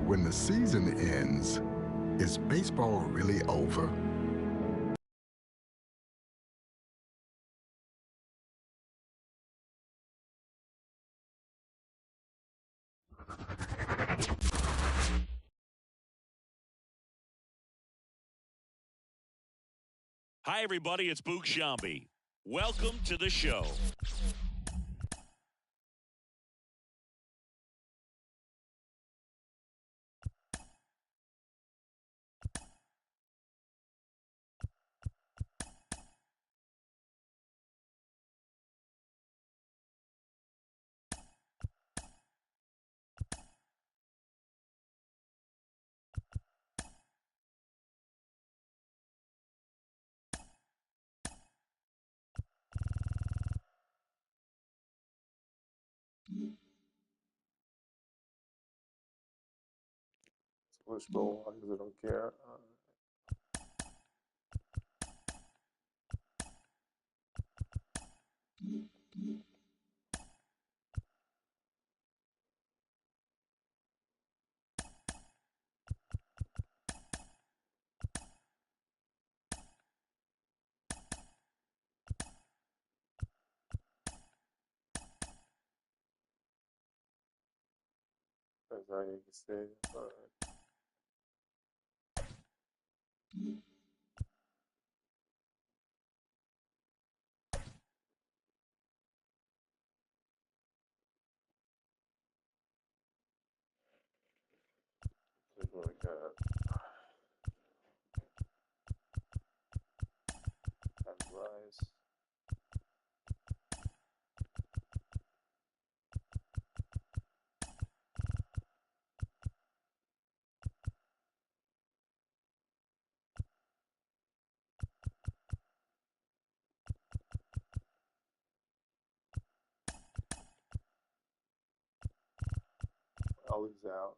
When the season ends, is baseball really over? Hi, everybody. It's Boog Shambi. Welcome to the show. Push ball because I don't care. As I can say, but this is what I got. And rise. Ollie's out.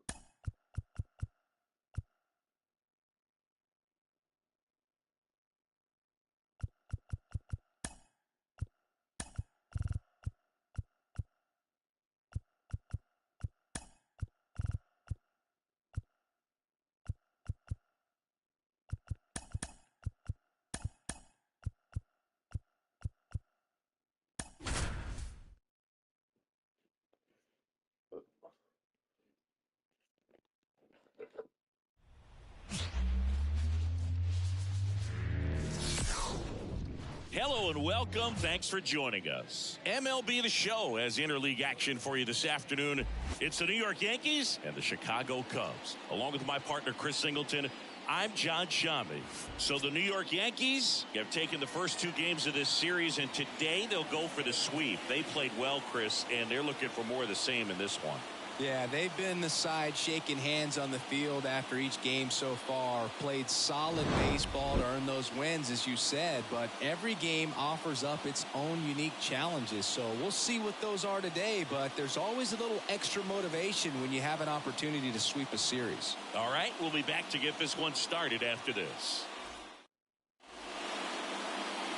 Hello and welcome. Thanks for joining us. MLB The Show has interleague action for you this afternoon. It's the New York Yankees and the Chicago Cubs. Along with my partner, Chris Singleton, I'm John Shambi. So the New York Yankees have taken the first two games of this series, and today they'll go for the sweep. They played well, Chris, and they're looking for more of the same in this one. Yeah, they've been the side shaking hands on the field after each game so far. Played solid baseball to earn those wins, as you said, but every game offers up its own unique challenges. So we'll see what those are today, but there's always a little extra motivation when you have an opportunity to sweep a series. All right, we'll be back to get this one started after this.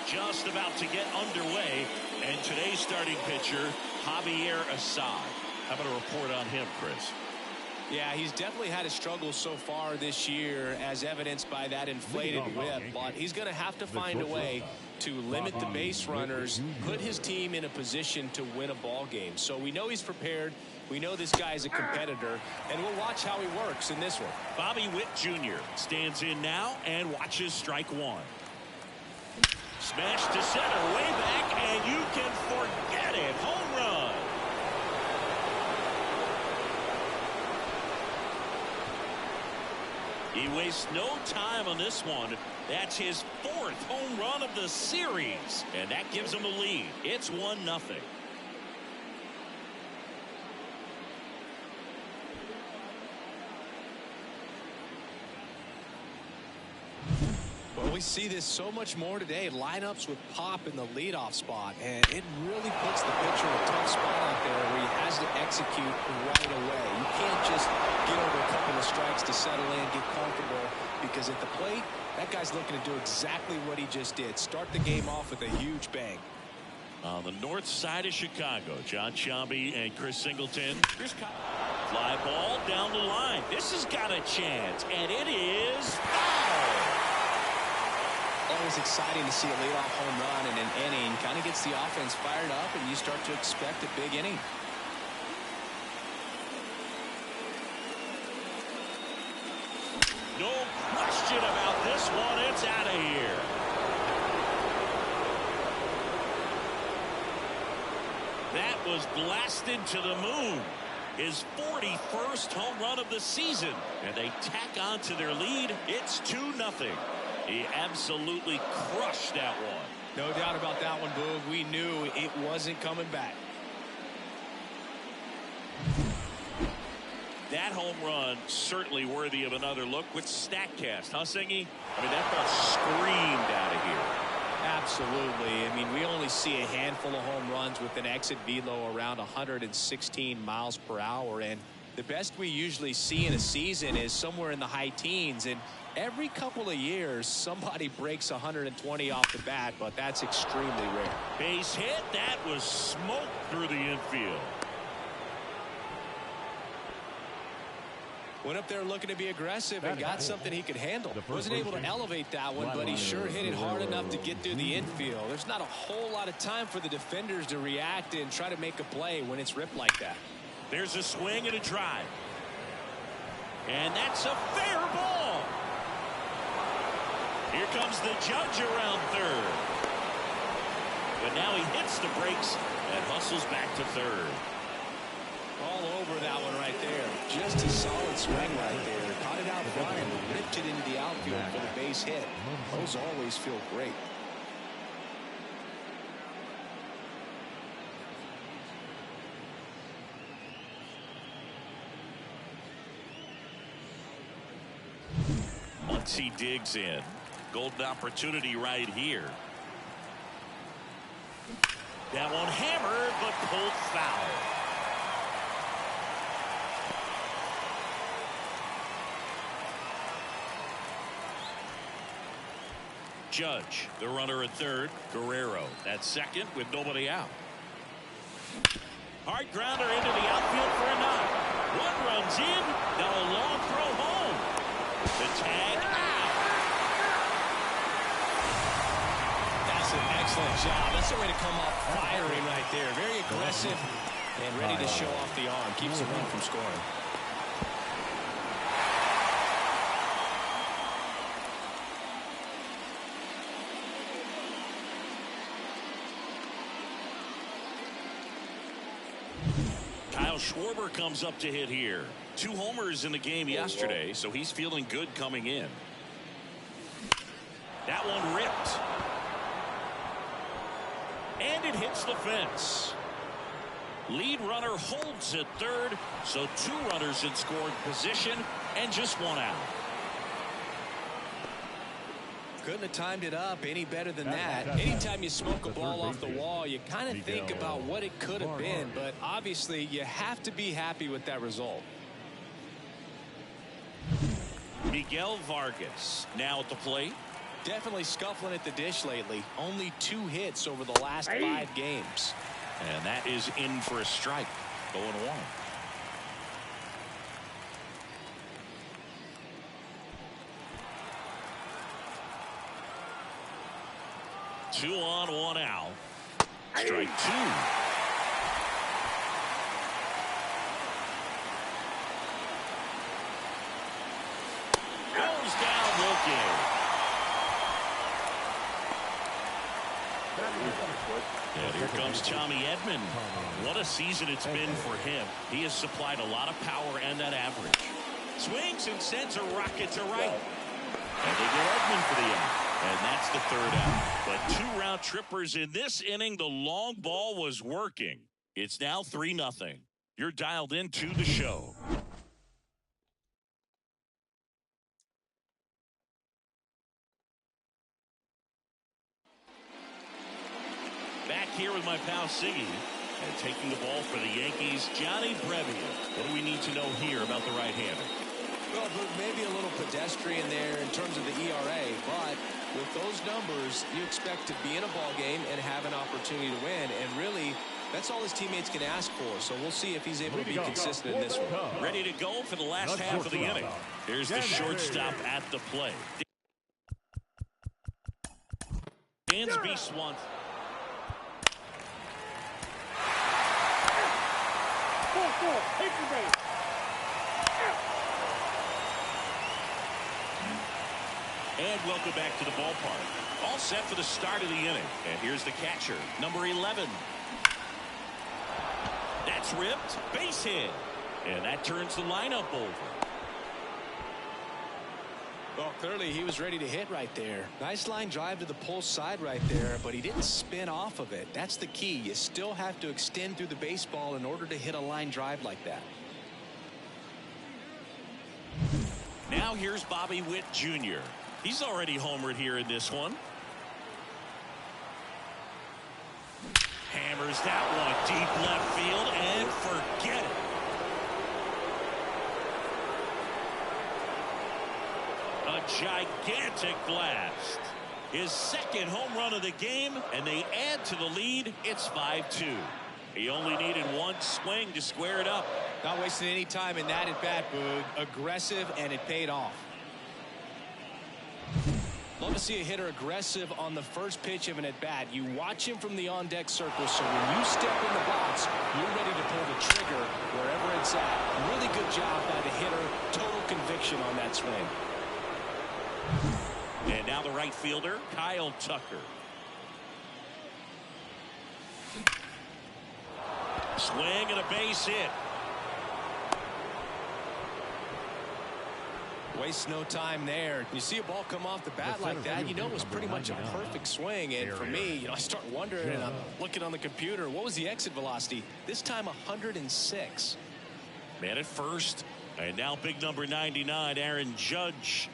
Just about to get underway, and today's starting pitcher, Javier Assad. How about a report on him, Chris? Yeah, he's definitely had a struggle so far this year, as evidenced by that inflated whip. But he's going to have to find a way to limit the base runners, put his team in a position to win a ball game. So we know he's prepared. We know this guy's a competitor, and we'll watch how he works in this one. Bobby Witt Jr. stands in now and watches strike one. Smash to center, way back, and you can forget it. Home run. He wastes no time on this one. That's his fourth home run of the series, and that gives him a lead. It's 1-0. Well, we see this so much more today. Lineups with Pop in the leadoff spot, and it really puts the pitcher in a tough spot out there where he has to execute right away. You can't just get over a couple of strikes to settle in, get comfortable, because at the plate, that guy's looking to do exactly what he just did. Start the game off with a huge bang. On the north side of Chicago, John Shambi and Chris Singleton. Fly ball down the line. This has got a chance, and it is foul. Always exciting to see a leadoff home run in an inning. Kind of gets the offense fired up, and you start to expect a big inning. No question about this one. It's out of here. That was blasted to the moon. His 41st home run of the season. And they tack on to their lead. It's 2-0. He absolutely crushed that one. No doubt about that one, Boog. We knew it wasn't coming back. That home run certainly worthy of another look with StatCast, huh, Singy? I mean, that ball screamed out of here. Absolutely. I mean, we only see a handful of home runs with an exit velo around 116 miles per hour. And the best we usually see in a season is somewhere in the high teens. And every couple of years, somebody breaks 120 off the bat, but that's extremely rare. Base hit. That was smoke through the infield. Went up there looking to be aggressive and got something he could handle. Wasn't able to elevate that one, but he sure hit it hard enough to get through the infield. There's not a whole lot of time for the defenders to react and try to make a play when it's ripped like that. There's a swing and a drive. And that's a fair ball. Here comes the judge around third. But now he hits the brakes and hustles back to third. All over that one right there. Just a solid swing right there. Caught it out front and ripped it into the outfield for the base hit. Those always feel great. Once he digs in, golden opportunity right here. That one hammered, but pulled foul. Judge, the runner at third. Guerrero at second with nobody out. Hard grounder into the outfield for a knock. One runs in. Now a long throw home. The tag out. That's an excellent job. That's a way to come off firing right there. Very aggressive and ready to show off the arm. Keeps the run from scoring. Schwarber comes up to hit here. 2 homers in the game yesterday, so he's feeling good coming in. That one ripped. And it hits the fence. Lead runner holds at third, so 2 runners in scoring position and just 1 out. Couldn't have timed it up any better than that. Anytime you smoke a ball off the wall, you kind of think about what it could have been, but obviously you have to be happy with that result. Miguel Vargas now at the plate. Definitely scuffling at the dish lately. Only 2 hits over the last 5 games. And that is in for a strike. 0-1. 2 on, 1 out. Strike 2. Goes down looking. And here comes Tommy Edman. What a season it's been for him. He has supplied a lot of power and that average. Swings and sends a rocket to right. And they get Edman for the out. And that's the 3rd out. But 2 round trippers in this inning. The long ball was working. It's now 3-0. You're dialed into the show. Back here with my pal Siggy. And taking the ball for the Yankees, Johnny Brevia. What do we need to know here about the right-hander? Well, maybe a little pedestrian there in terms of the ERA, but with those numbers, you expect to be in a ball game and have an opportunity to win. And really, That's all his teammates can ask for, so we'll see if he's able to be consistent in this one. Ready to go for the last half of the inning. Here's the shortstop at the plate. Dansby Swanson. And welcome back to the ballpark. All set for the start of the inning. And here's the catcher, number 11. That's ripped. Base hit. And that turns the lineup over. Well, clearly he was ready to hit right there. Nice line drive to the pull side right there, but he didn't spin off of it. That's the key. You still have to extend through the baseball in order to hit a line drive like that. Now here's Bobby Witt Jr. He's already homered here in this one. Hammers that one deep left field and forget it. A gigantic blast. His second home run of the game, and they add to the lead. It's 5-2. He only needed one swing to square it up. Not wasting any time in that at bat, Boog. Aggressive, and it paid off. Love to see a hitter aggressive on the first pitch of an at-bat. You watch him from the on-deck circle, so when you step in the box, you're ready to pull the trigger wherever it's at. Really good job by the hitter. Total conviction on that swing. And now the right fielder, Kyle Tucker. Swing and a base hit. Waste no time there. You see a ball come off the bat like that, you know it was pretty much a perfect swing. And for me, I start wondering, and I'm looking on the computer, what was the exit velocity? This time 106. Man at first. And now big number 99, Aaron Judge.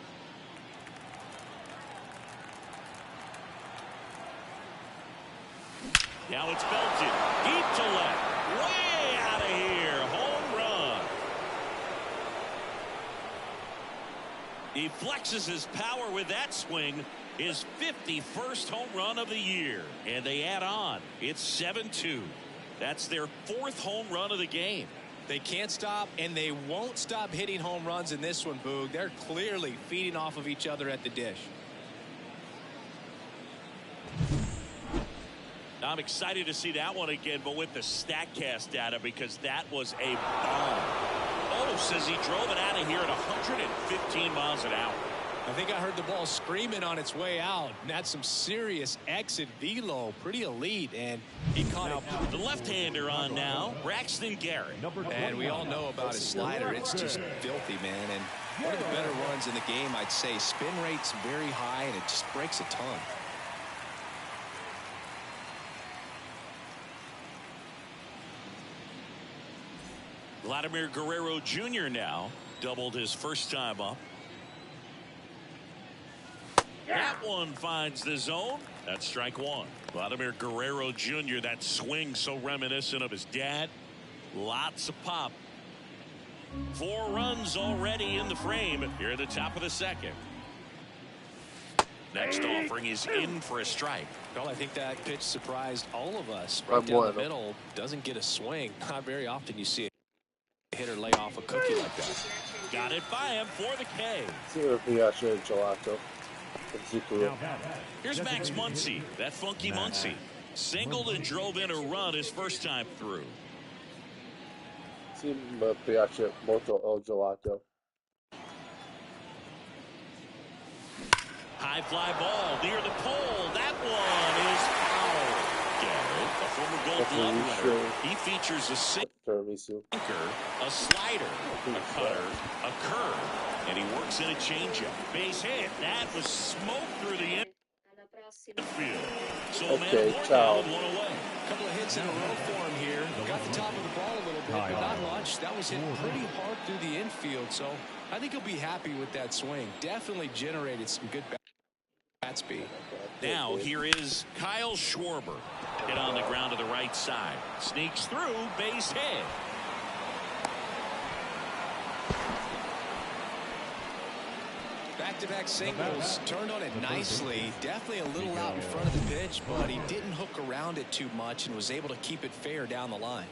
Now it's belted. Deep to left. Way out of here. Home run. He flexes his power with that swing. His 51st home run of the year. And they add on. It's 7-2. That's their 4th home run of the game. They can't stop, and they won't stop hitting home runs in this one, Boog. They're clearly feeding off of each other at the dish. I'm excited to see that one again, but with the StatCast data, because that was a bomb. Oh, says he drove it out of here at 115 miles an hour. I think I heard the ball screaming on its way out. That's some serious exit velo. Pretty elite, and he caught it. The left-hander on now, Braxton Garrett. And we all know about his slider. It's just filthy, man. And one of the better runs in the game, I'd say. Spin rate's very high, and it just breaks a ton. Vladimir Guerrero Jr. now doubled his first time up. That one finds the zone. That's strike one. Vladimir Guerrero Jr., that swing so reminiscent of his dad. Lots of pop. 4 runs already in the frame here at the top of the second. Next offering is in for a strike. Well, I think that pitch surprised all of us. Right down the middle, doesn't get a swing. Not very often you see a hitter lay off a cookie like that. Got it by him for the K. Gelato. Here's Max Muncy, that funky Muncy. Singled and drove in a run his first time through. Sì, mi piace molto il gelato. High fly ball near the pole. That one is foul. Garrett, a former Gold Glove winner. He features a sinker, a slider, a cutter, a curve, and he works in a changeup. Base hit. That was smoke through the infield. So okay, ciao. One away. A couple of hits in a row for him here. Got the top of the ball a little bit, but not much. That was hit pretty hard through the infield, so I think he'll be happy with that swing. Definitely generated some good bat speed. Now here is Kyle Schwarber. Hit on the ground to the right side. Sneaks through, base hit. Back-to-back singles, turned on it nicely. Definitely a little out in front of the pitch, but he didn't hook around it too much and was able to keep it fair down the line.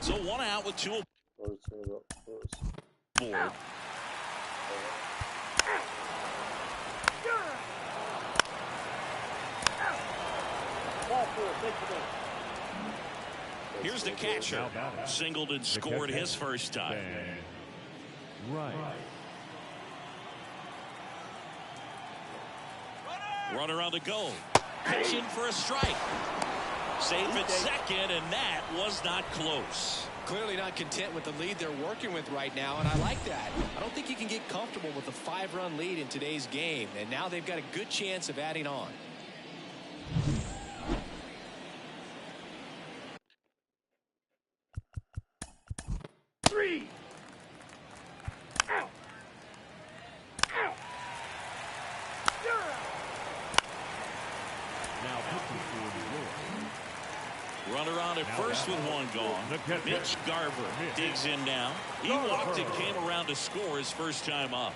So 1 out with 2 aboard. Here's the catcher. Singled and scored his first time. Right. Runner on the go. Pitching for a strike. Safe at second, and that was not close. Clearly not content with the lead they're working with right now, and I like that. I don't think you can get comfortable with a 5-run lead in today's game, and now they've got a good chance of adding on. Runner on at first with 1 gone. Mitch Garver digs in now. He walked and came around to score his first time up.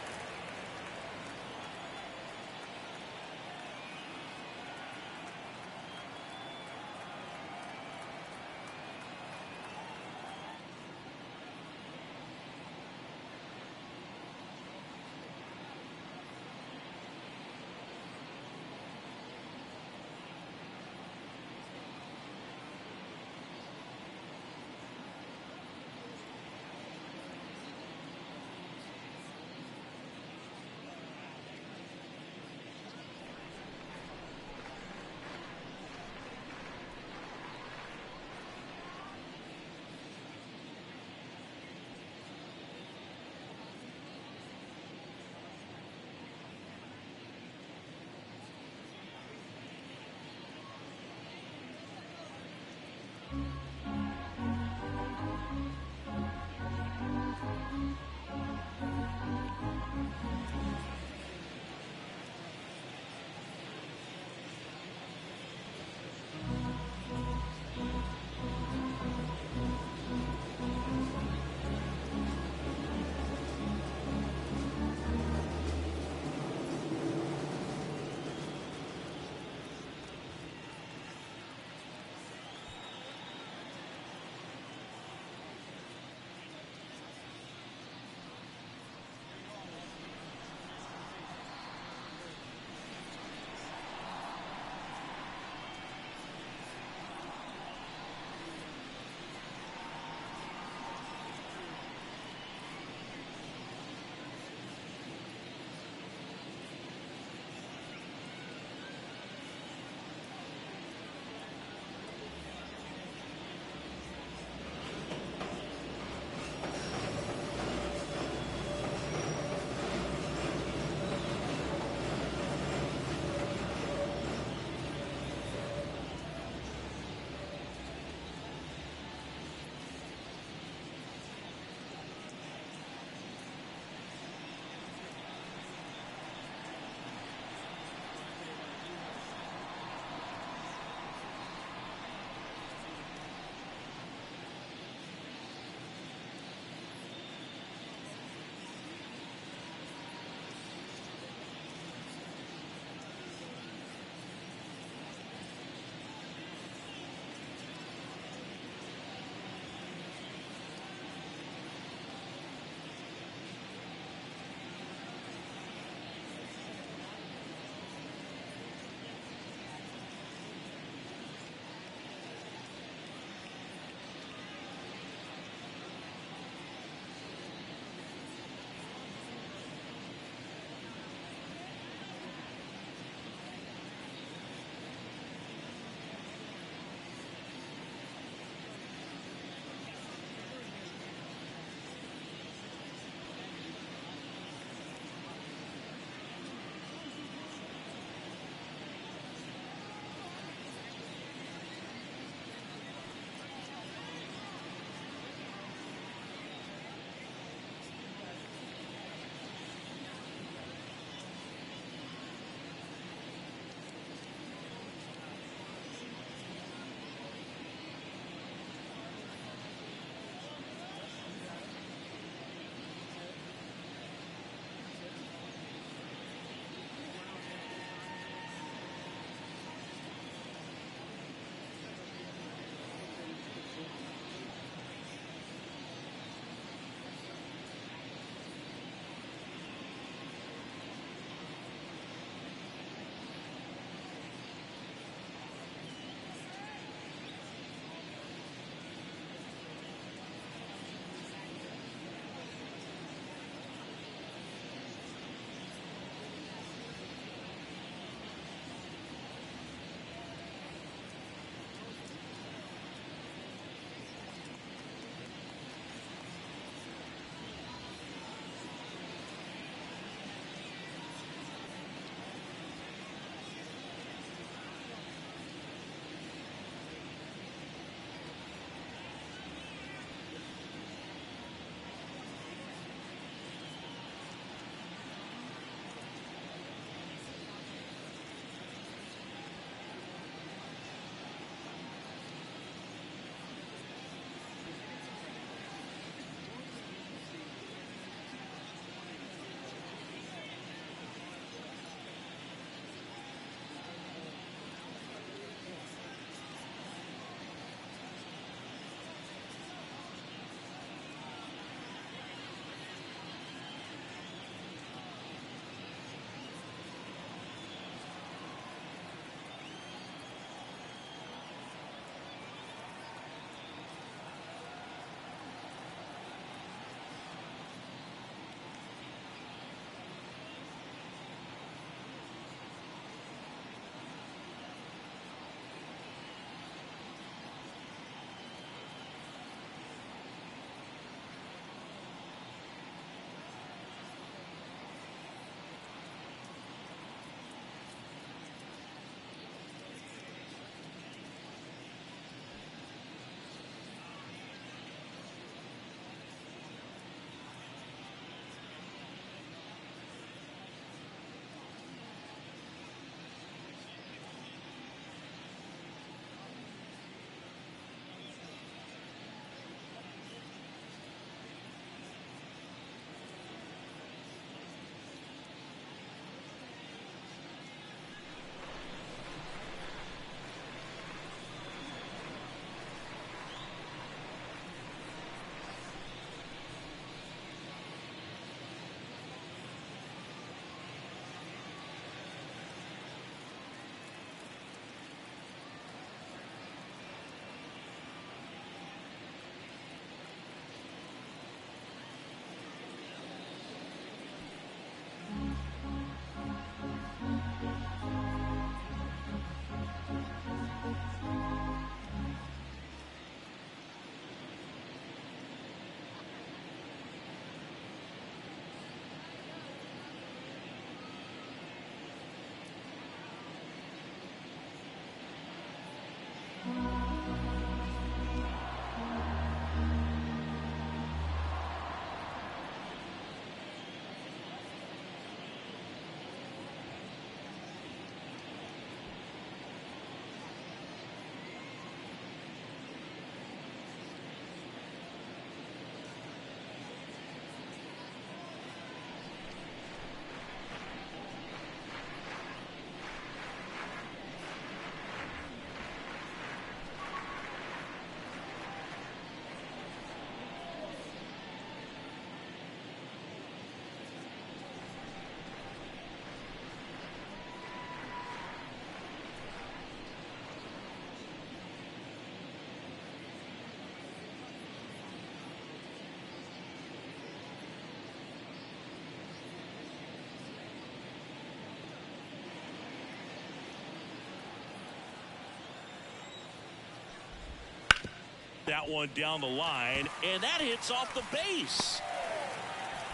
that one down the line, and that hits off the base.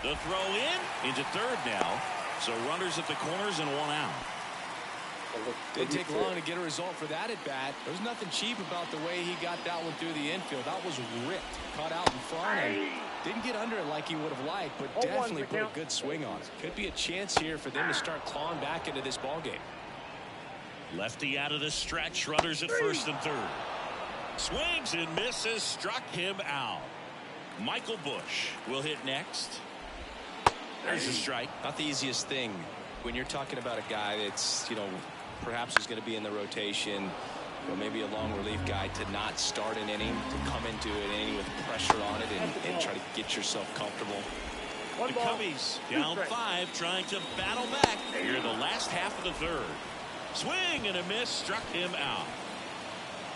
The throw into third now. So runners at the corners and one out. Didn't take long to get a result for that at bat. There's nothing cheap about the way he got that one through the infield. That was ripped, caught out in front, and didn't get under it like he would have liked, but definitely put a good swing on it. Could be a chance here for them to start clawing back into this ball game. Lefty out of the stretch, runners at first and third. Swings and misses, struck him out. Michael Bush will hit next. There's a strike. Not the easiest thing when you're talking about a guy that's, perhaps is going to be in the rotation, or maybe a long relief guy, to not start an inning, to come into an inning with pressure on it and try to get yourself comfortable. The Cubbies down 5, trying to battle back here in the last half of the third. Swing and a miss, struck him out.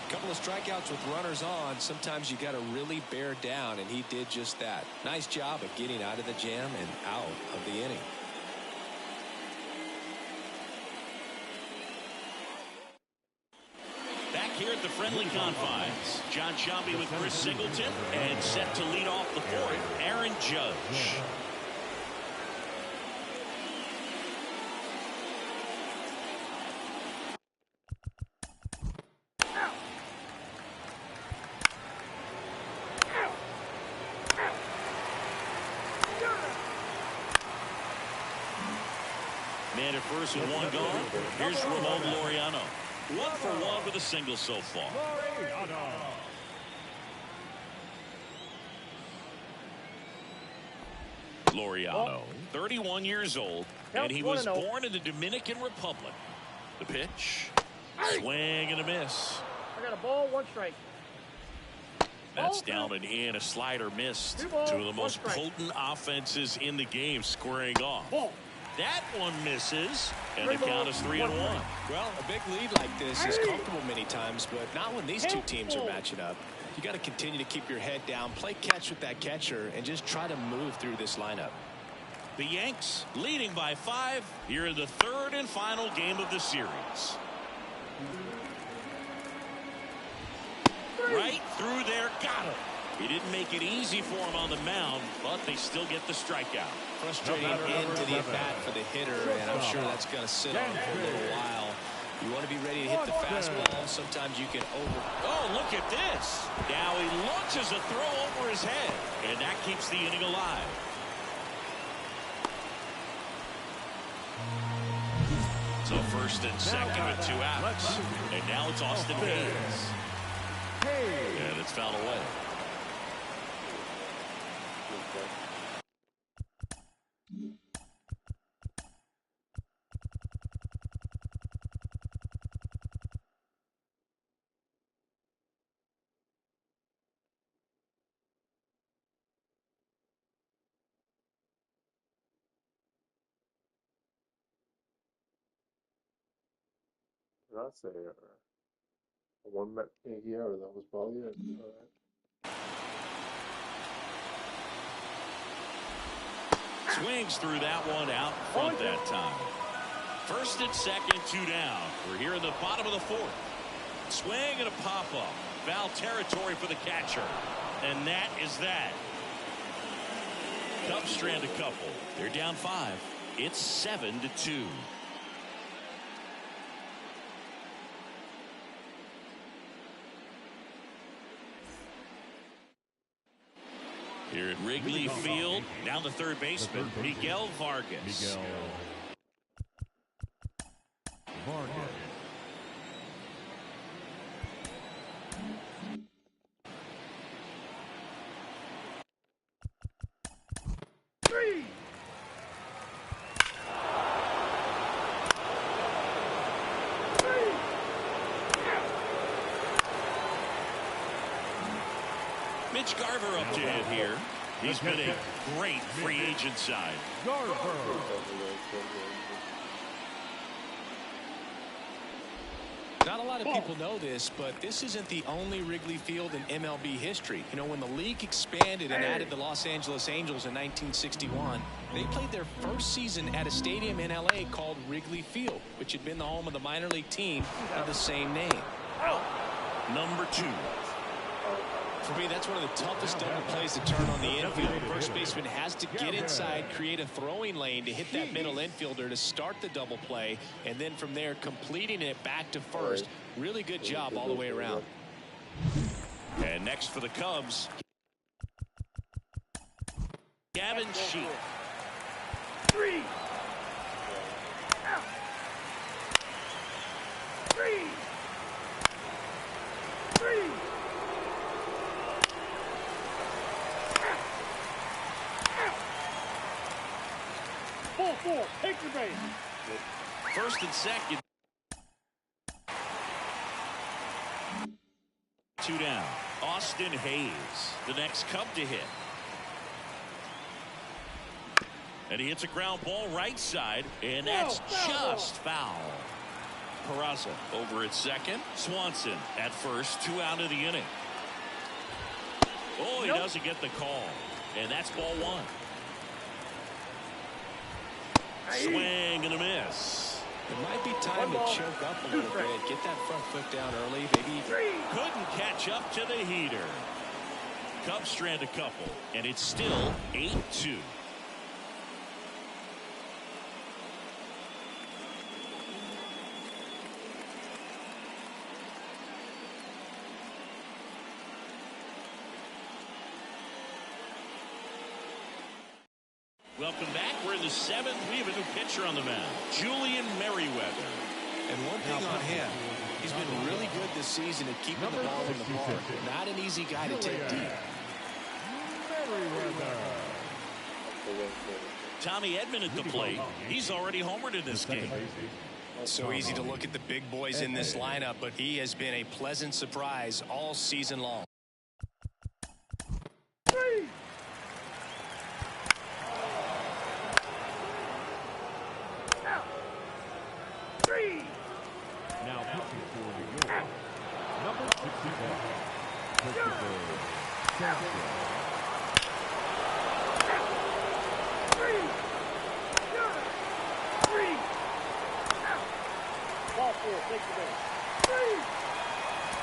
A couple of strikeouts with runners on. Sometimes you got to really bear down, and he did just that. Nice job of getting out of the jam and out of the inning. Back here at the friendly confines, John Shelby with Chris Singleton, and set to lead off the fourth, Aaron Judge. Man at first with one gone. Here's Ramon Laureano. 1 for 1 with a single so far. Laureano, 31 years old, and he was born in the Dominican Republic. The pitch, swing and a miss. I got a ball, 1 strike. That's down and in. A slider missed. 2 of the most potent offenses in the game squaring off. That one misses, and the count is 3-1. Well, a big lead like this is comfortable many times, but not when these two teams are matching up. You got to continue to keep your head down, play catch with that catcher, and just try to move through this lineup. The Yanks leading by 5 here in the third and final game of the series. Right through there, got him. He didn't make it easy for him on the mound, but they still get the strikeout. Frustrating into the at-bat for the hitter, and I'm sure that's going to sit on for a little while. You want to be ready to hit the fastball. Sometimes you can Oh, look at this. Now he launches a throw over his head, and that keeps the inning alive. So first and second with 2 outs. And now it's Austin Hayes. And it's fouled away. Did I say one met here, or that was probably it? All right. Swings through that one out front that time. First and second, 2 down. We're here in the bottom of the fourth. Swing and a pop-up. Foul territory for the catcher. And that is that. Cubs strand a couple. They're down 5. It's 7-2. Here at Wrigley Field, down the third baseman, Miguel Vargas. Mitch Garver up to hit here. He's been a great free agent side. Not a lot of people know this, but this isn't the only Wrigley Field in MLB history. You know, when the league expanded and added the Los Angeles Angels in 1961, they played their first season at a stadium in LA called Wrigley Field, which had been the home of the minor league team of the same name. Out number 2. For me, that's one of the toughest double plays to turn on the infield. The first baseman has to get inside, create a throwing lane to hit that middle infielder to start the double play, and then from there, completing it back to first. Really good job all the way around. And next for the Cubs, Gavin Sheep. 3. Out. 3. 3. 4-4. Take the base. First and second. 2 down. Austin Hayes, the next Cub to hit. And he hits a ground ball right side, and that's just foul. Peraza over at second. Swanson at first. 2 out of the inning. Oh, he doesn't get the call. And that's ball 1. Swing and a miss. It might be time to choke up a little bit. Get that front foot down early. Maybe couldn't catch up to the heater. Cubs strand a couple, and it's still 8-2. Welcome back. We're in the 7th. We have a new pitcher on the mound, Julian Merriweather. And one thing on him, he's been really good this season at keeping the ball in the park. Not an easy guy to take deep. Tommy Edman at the plate. He's already homered in this game. So easy to look at the big boys in this lineup, but he has been a pleasant surprise all season long. 3. Out. 3. Now pitching for New York, number 61, Christopher Sanchez. 3. 3. Out. Ball 4. Take the base. 3.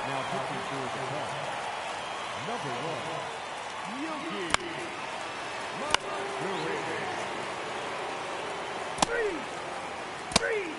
Now pitching for the Cubs, number 1, Yankees. 3. 3.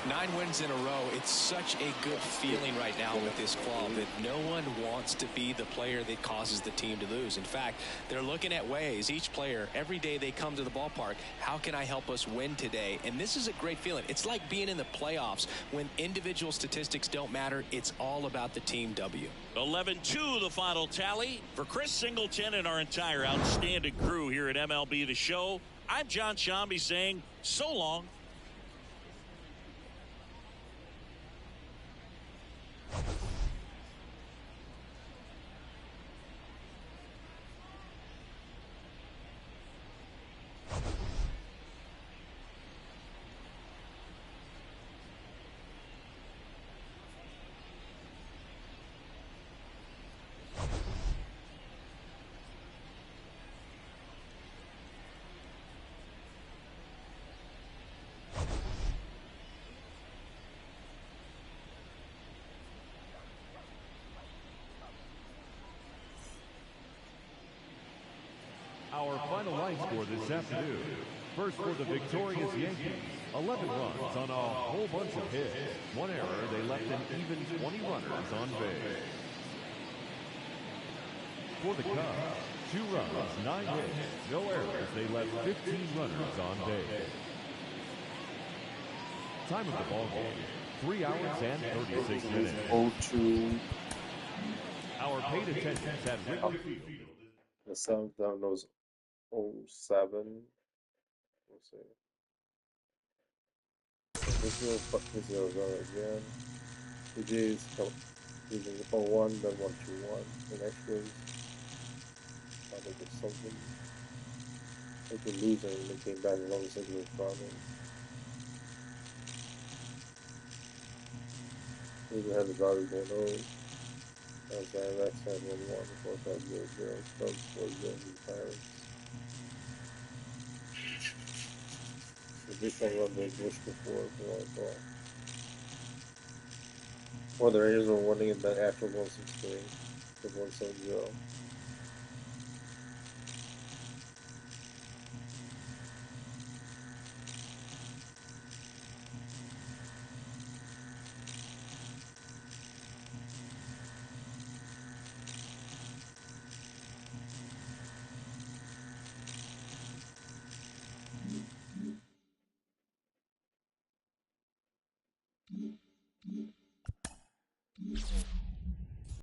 9 wins in a row. It's such a good feeling right now with this club that no one wants to be the player that causes the team to lose. In fact, they're looking at ways, each player, every day they come to the ballpark, how can I help us win today? And this is a great feeling. It's like being in the playoffs when individual statistics don't matter. It's all about the team W. 11-2 the final tally. For Chris Singleton and our entire outstanding crew here at MLB The Show, I'm John Shambi saying so long. Our final line score this afternoon. First for the victorious Yankees, 11 runs on a whole bunch of hits. 1 error, they left an even 20 runners on base. For the Cubs, 2 runs, 9 hits, no errors, they left 15 runners on base. Time of the ball game, 3 hours and 36 minutes. 0-2. Our paid attendance at Wrigley Field. The 7th down was 07. We'll see. This will fuck this again. The Jays losing 0-1, then 1-2-1. The next was probably just something. They were losing and they came back as long as they were problem. We had the Dodgers 1-0. Diamondbacks had 1-1 before that 0-0. Cubs 4-0 with the Pirates. At least I run the bush before volleyball. Or the Rangers were winning in the actual 163 to 170.